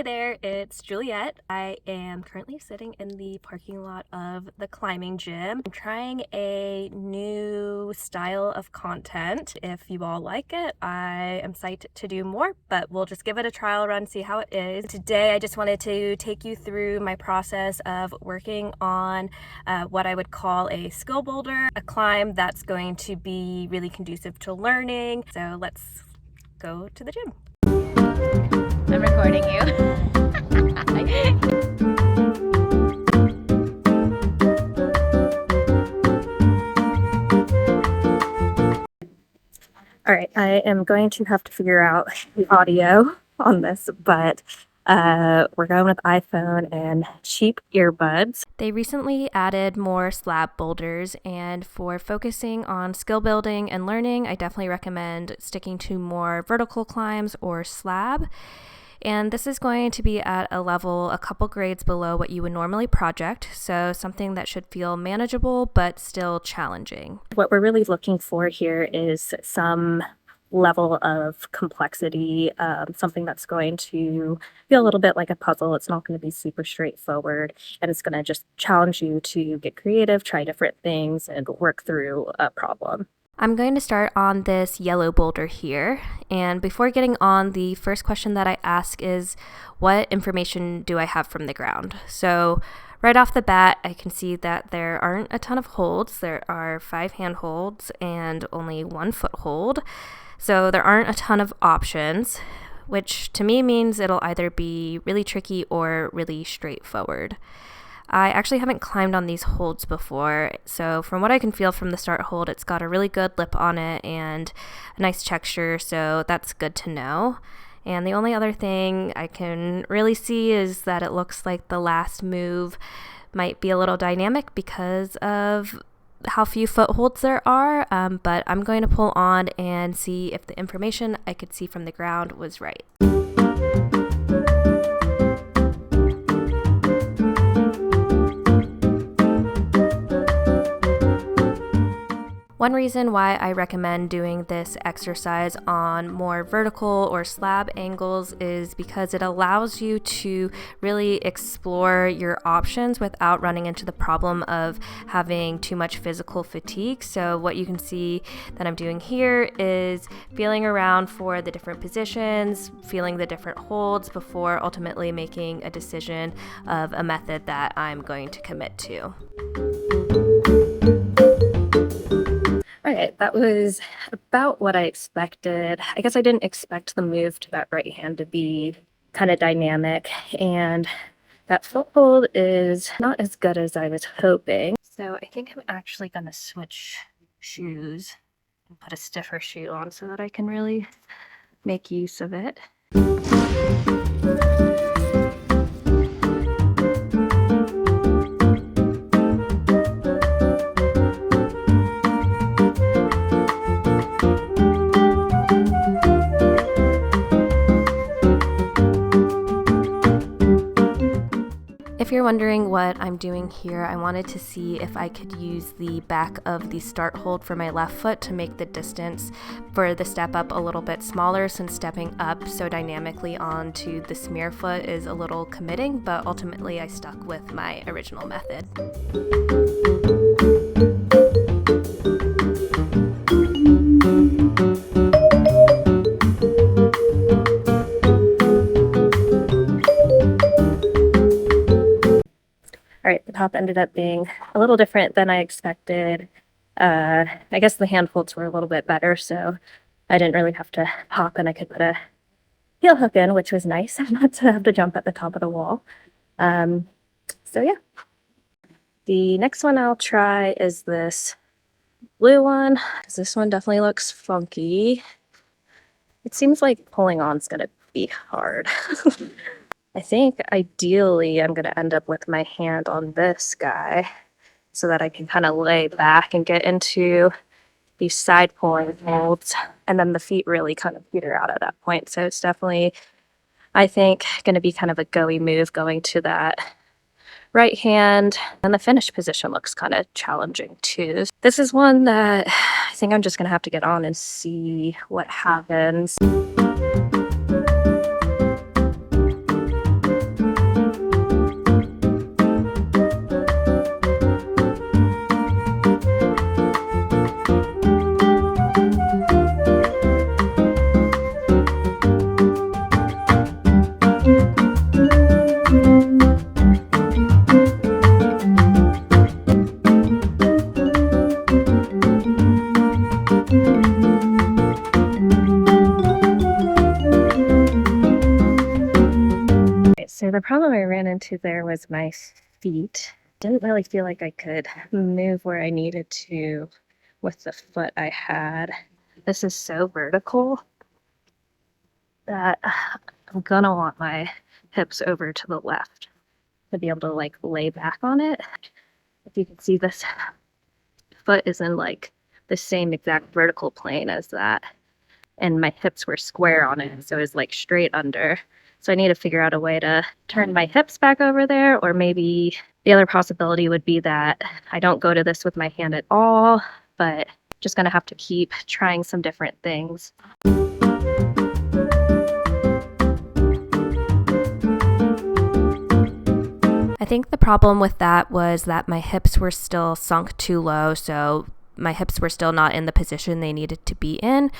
Hey there, it's Juliet. I am currently sitting in the parking lot of the climbing gym. I'm trying a new style of content. If you all like it, I am psyched to do more, but we'll just give it a trial run, see how it is. Today, I just wanted to take you through my process of working on what I would call a skill boulder, a climb that's going to be really conducive to learning. So let's go to the gym. I'm recording you. All right, I am going to have to figure out the audio on this, but we're going with iPhone and cheap earbuds. They recently added more slab boulders, and for focusing on skill building and learning, I definitely recommend sticking to more vertical climbs or slab. And this is going to be at a level a couple grades below what you would normally project, so something that should feel manageable but still challenging. What we're really looking for here is some level of complexity, something that's going to feel a little bit like a puzzle. It's not going to be super straightforward, and it's going to just challenge you to get creative, try different things, and work through a problem. I'm going to start on this yellow boulder here, and before getting on, the first question that I ask is, what information do I have from the ground? So right off the bat, I can see that there aren't a ton of holds. There are 5 hand holds and only 1 foothold, so there aren't a ton of options, which to me means it'll either be really tricky or really straightforward. I actually haven't climbed on these holds before, so from what I can feel from the start hold, it's got a really good lip on it and a nice texture, so that's good to know. And the only other thing I can really see is that it looks like the last move might be a little dynamic because of how few footholds there are, but I'm going to pull on and see if the information I could see from the ground was right. One reason why I recommend doing this exercise on more vertical or slab angles is because it allows you to really explore your options without running into the problem of having too much physical fatigue. So what you can see that I'm doing here is feeling around for the different positions, feeling the different holds before ultimately making a decision of a method that I'm going to commit to. All right, that was about what I expected. I guess I didn't expect the move to that right hand to be kind of dynamic, and that foothold is not as good as I was hoping. So I think I'm actually going to switch shoes and put a stiffer shoe on so that I can really make use of it. If you're wondering what I'm doing here, I wanted to see if I could use the back of the start hold for my left foot to make the distance for the step up a little bit smaller, since stepping up so dynamically onto the smear foot is a little committing, but ultimately I stuck with my original method. All right, the top ended up being a little different than I expected. I guess the hand holds were a little bit better, so I didn't really have to hop, and I could put a heel hook in, which was nice, not to have to jump at the top of the wall. So yeah. The next one I'll try is this blue one, because this one definitely looks funky. It seems like pulling on is going to be hard. I think ideally I'm going to end up with my hand on this guy so that I can kind of lay back and get into these side pulling holds, and then the feet really kind of peter out at that point. So it's definitely, I think, going to be kind of a go-y move going to that right hand, and the finish position looks kind of challenging too. This is one that I think I'm just going to have to get on and see what happens. So the problem I ran into there was my feet. Didn't really feel like I could move where I needed to with the foot I had. This is so vertical that I'm gonna want my hips over to the left to be able to like lay back on it. If you can see, this foot is in like the same exact vertical plane as that, and my hips were square on it, so it was like straight under. So I need to figure out a way to turn my hips back over there, or maybe the other possibility would be that I don't go to this with my hand at all, but just gonna have to keep trying some different things. I think the problem with that was that my hips were still sunk too low, so my hips were still not in the position they needed to be in.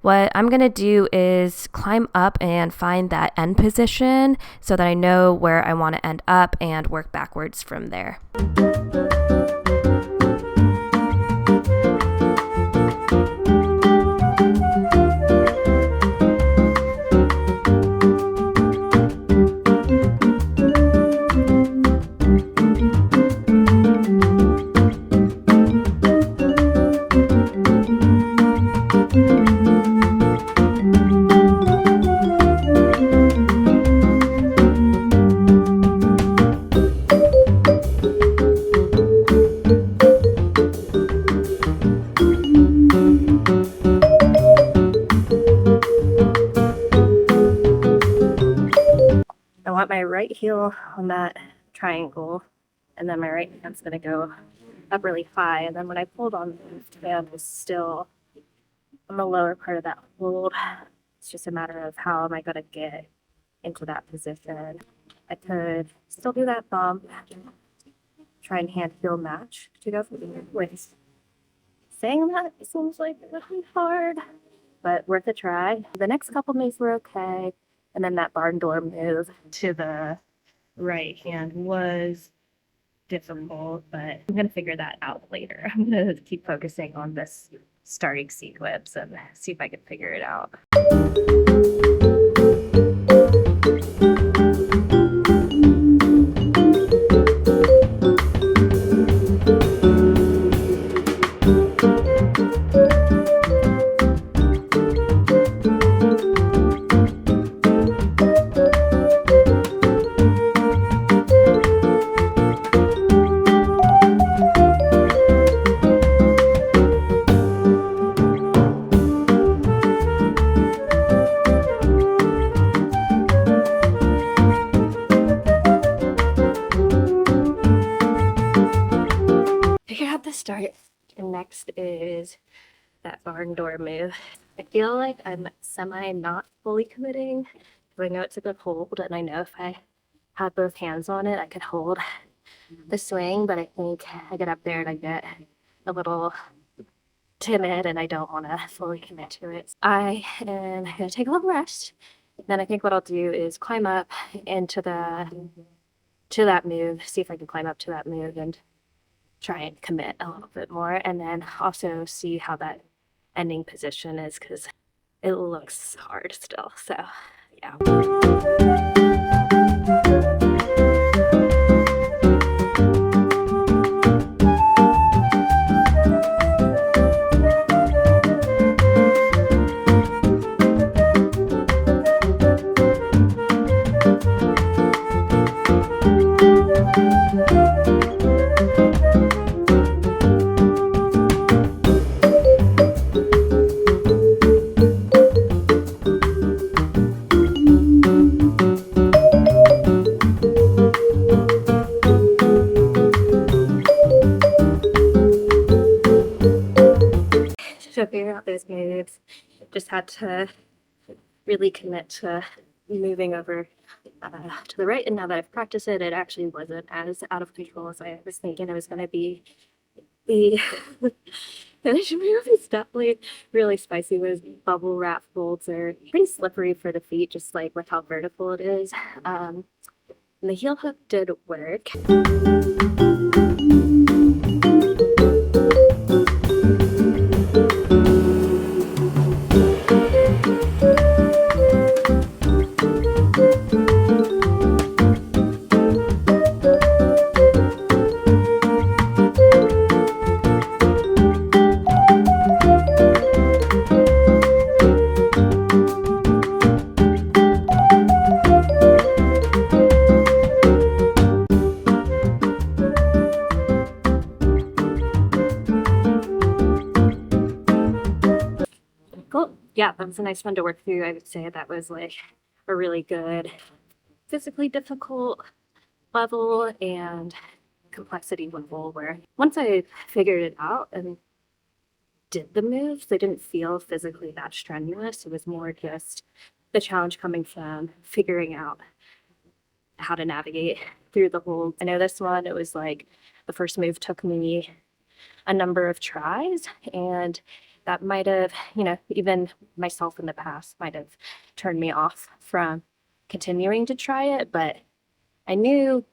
What I'm going to do is climb up and find that end position so that I know where I want to end up and work backwards from there. I want my right heel on that triangle, and then my right hand's going to go up really high. And then when I pulled on, the left hand is still on the lower part of that hold. It's just a matter of how am I going to get into that position. I could still do that bump, try and hand heel match to go for the waist. Saying that, it seems like it would be hard, but worth a try. The next couple moves were okay. And then that barn door move to the right hand was difficult, but I'm going to figure that out later. I'm going to keep focusing on this starting sequence and see if I can figure it out. Start. And next is that barn door move. I feel like I'm not fully committing. I know it's a good hold, and I know if I had both hands on it, I could hold the swing, but I think I get up there and I get a little timid and I don't want to fully commit to it. I am going to take a little rest. Then I think what I'll do is climb up into to that move, see if I can climb up to that move and try and commit a little bit more, and then also see how that ending position is, because it looks hard still. So yeah. To figure out those moves, just had to really commit to moving over to the right. And now that I've practiced it, it actually wasn't as out of control as I was thinking it was going to be. The finish move is definitely really spicy. With bubble wrap holds are pretty slippery for the feet, just like with how vertical it is. And the heel hook did work. yeah, that was a nice one to work through. I would say that was like a really good physically difficult level and complexity level where once I figured it out and did the moves, they didn't feel physically that strenuous. It was more just the challenge coming from figuring out how to navigate through the whole. I know this one, it was like the first move took me a number of tries, and that might have, even myself in the past might have turned me off from continuing to try it, but I knew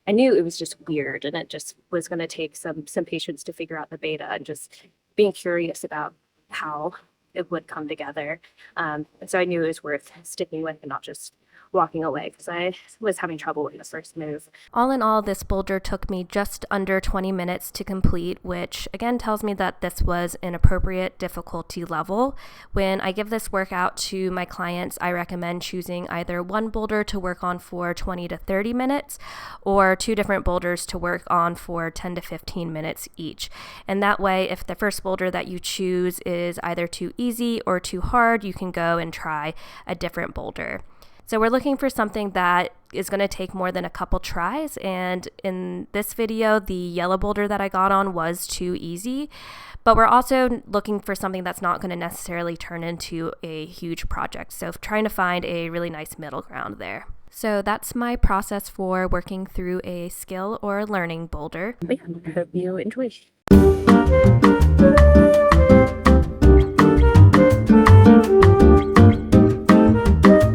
it was just weird and it just was going to take some patience to figure out the beta and just being curious about how it would come together. And so I knew it was worth sticking with and not just walking away because I was having trouble with the first move. All in all, this boulder took me just under 20 minutes to complete, which again tells me that this was an appropriate difficulty level. When I give this workout to my clients, I recommend choosing either one boulder to work on for 20 to 30 minutes or two different boulders to work on for 10 to 15 minutes each. And that way, if the first boulder that you choose is either too easy or too hard, you can go and try a different boulder. So we're looking for something that is going to take more than a couple tries. And in this video, the yellow boulder that I got on was too easy. But we're also looking for something that's not going to necessarily turn into a huge project. So trying to find a really nice middle ground there. So that's my process for working through a skill or learning boulder. I hope you enjoy.